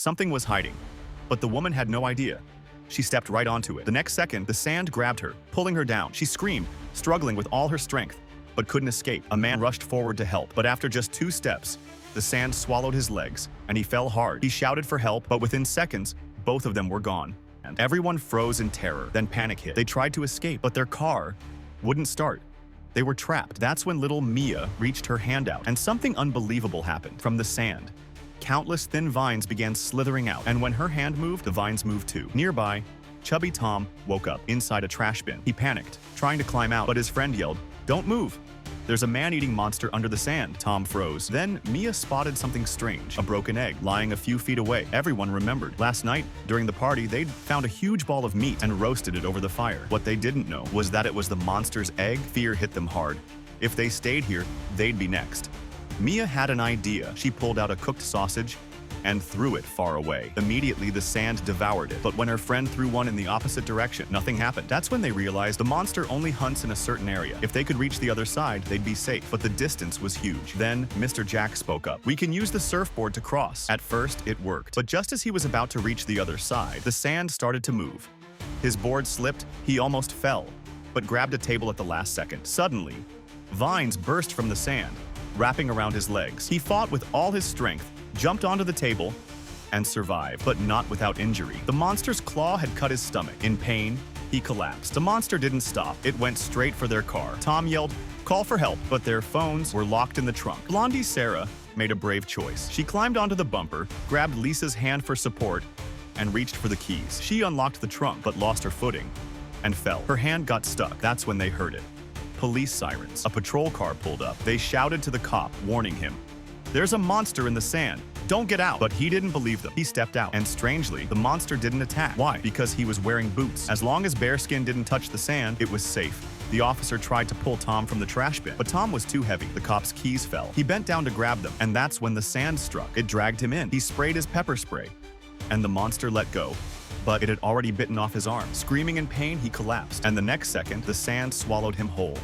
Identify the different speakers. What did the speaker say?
Speaker 1: Something was hiding, but the woman had no idea. She stepped right onto it. The next second, the sand grabbed her, pulling her down. She screamed, struggling with all her strength, but couldn't escape. A man rushed forward to help, but after just 2 steps, the sand swallowed his legs, and he fell hard. He shouted for help, but within seconds, both of them were gone. And everyone froze in terror. Then panic hit. They tried to escape, but their car wouldn't start. They were trapped. That's when little Mia reached her hand out, and something unbelievable happened. From the sand, countless thin vines began slithering out, and when her hand moved, the vines moved too. Nearby, chubby Tom woke up inside a trash bin. He panicked, trying to climb out, but his friend yelled, "Don't move! There's a man-eating monster under the sand." Tom froze. Then Mia spotted something strange, a broken egg lying a few feet away. Everyone remembered. Last night, during the party, they'd found a huge ball of meat and roasted it over the fire. What they didn't know was that it was the monster's egg. Fear hit them hard. If they stayed here, they'd be next. Mia had an idea. She pulled out a cooked sausage and threw it far away. Immediately, the sand devoured it, but when her friend threw one in the opposite direction, nothing happened. That's when they realized the monster only hunts in a certain area. If they could reach the other side, they'd be safe, but the distance was huge. Then, Mr. Jack spoke up. "We can use the surfboard to cross." At first, it worked, but just as he was about to reach the other side, the sand started to move. His board slipped, he almost fell, but grabbed a table at the last second. Suddenly, vines burst from the sand, wrapping around his legs. He fought with all his strength, jumped onto the table, and survived, but not without injury. The monster's claw had cut his stomach. In pain, he collapsed. The monster didn't stop. It went straight for their car. Tom yelled, "Call for help," but their phones were locked in the trunk. Blondie Sarah made a brave choice. She climbed onto the bumper, grabbed Lisa's hand for support, and reached for the keys. She unlocked the trunk, but lost her footing and fell. Her hand got stuck. That's when they heard it. Police sirens. A patrol car pulled up. They shouted to the cop, warning him, "There's a monster in the sand. Don't get out." But he didn't believe them. He stepped out, and strangely, the monster didn't attack. Why? Because he was wearing boots. As long as bearskin didn't touch the sand, it was safe. The officer tried to pull Tom from the trash bin, but Tom was too heavy. The cop's keys fell. He bent down to grab them, and that's when the sand struck. It dragged him in. He sprayed his pepper spray, and the monster let go. But it had already bitten off his arm. Screaming in pain, he collapsed, and the next second, the sand swallowed him whole.